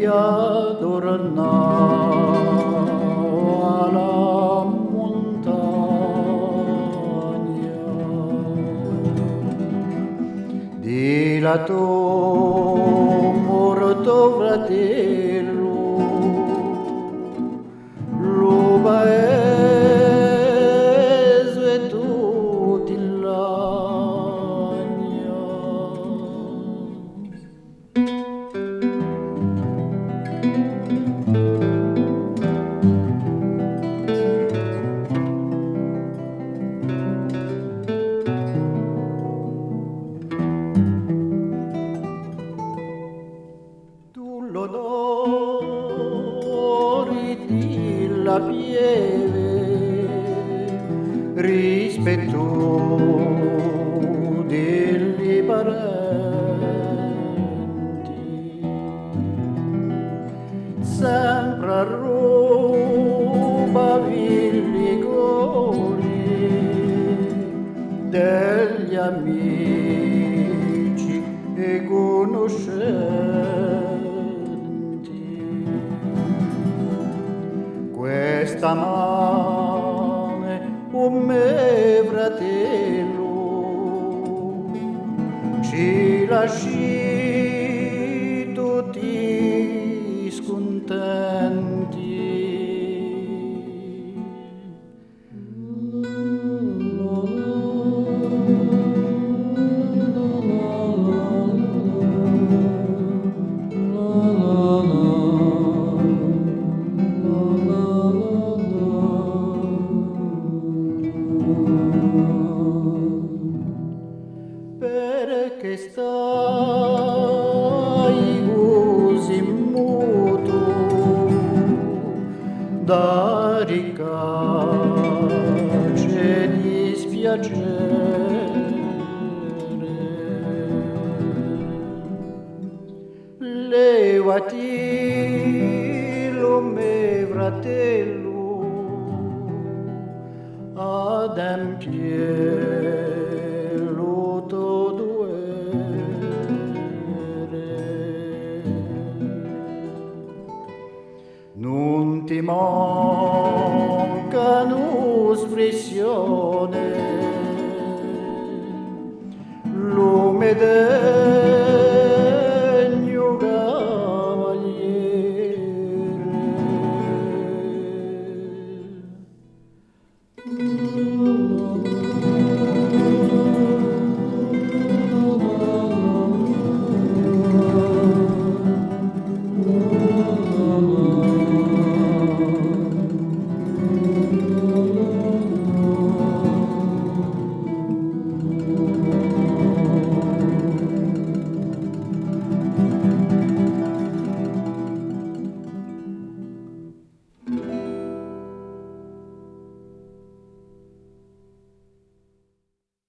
ti adornavo alla montagna. Di la tuo morto fratello lo paese e tutti l'agna. Tu l'odore la pieve rispetto degli parenti, sempre rubavi gori degli amici e conoscenti. Questa mame, o me fratello, ci lasci tutti scontenti. Perché stai così muto da ricace dispiacere? Levati lo me fratello adempielo todo non ti mancano espressione, lume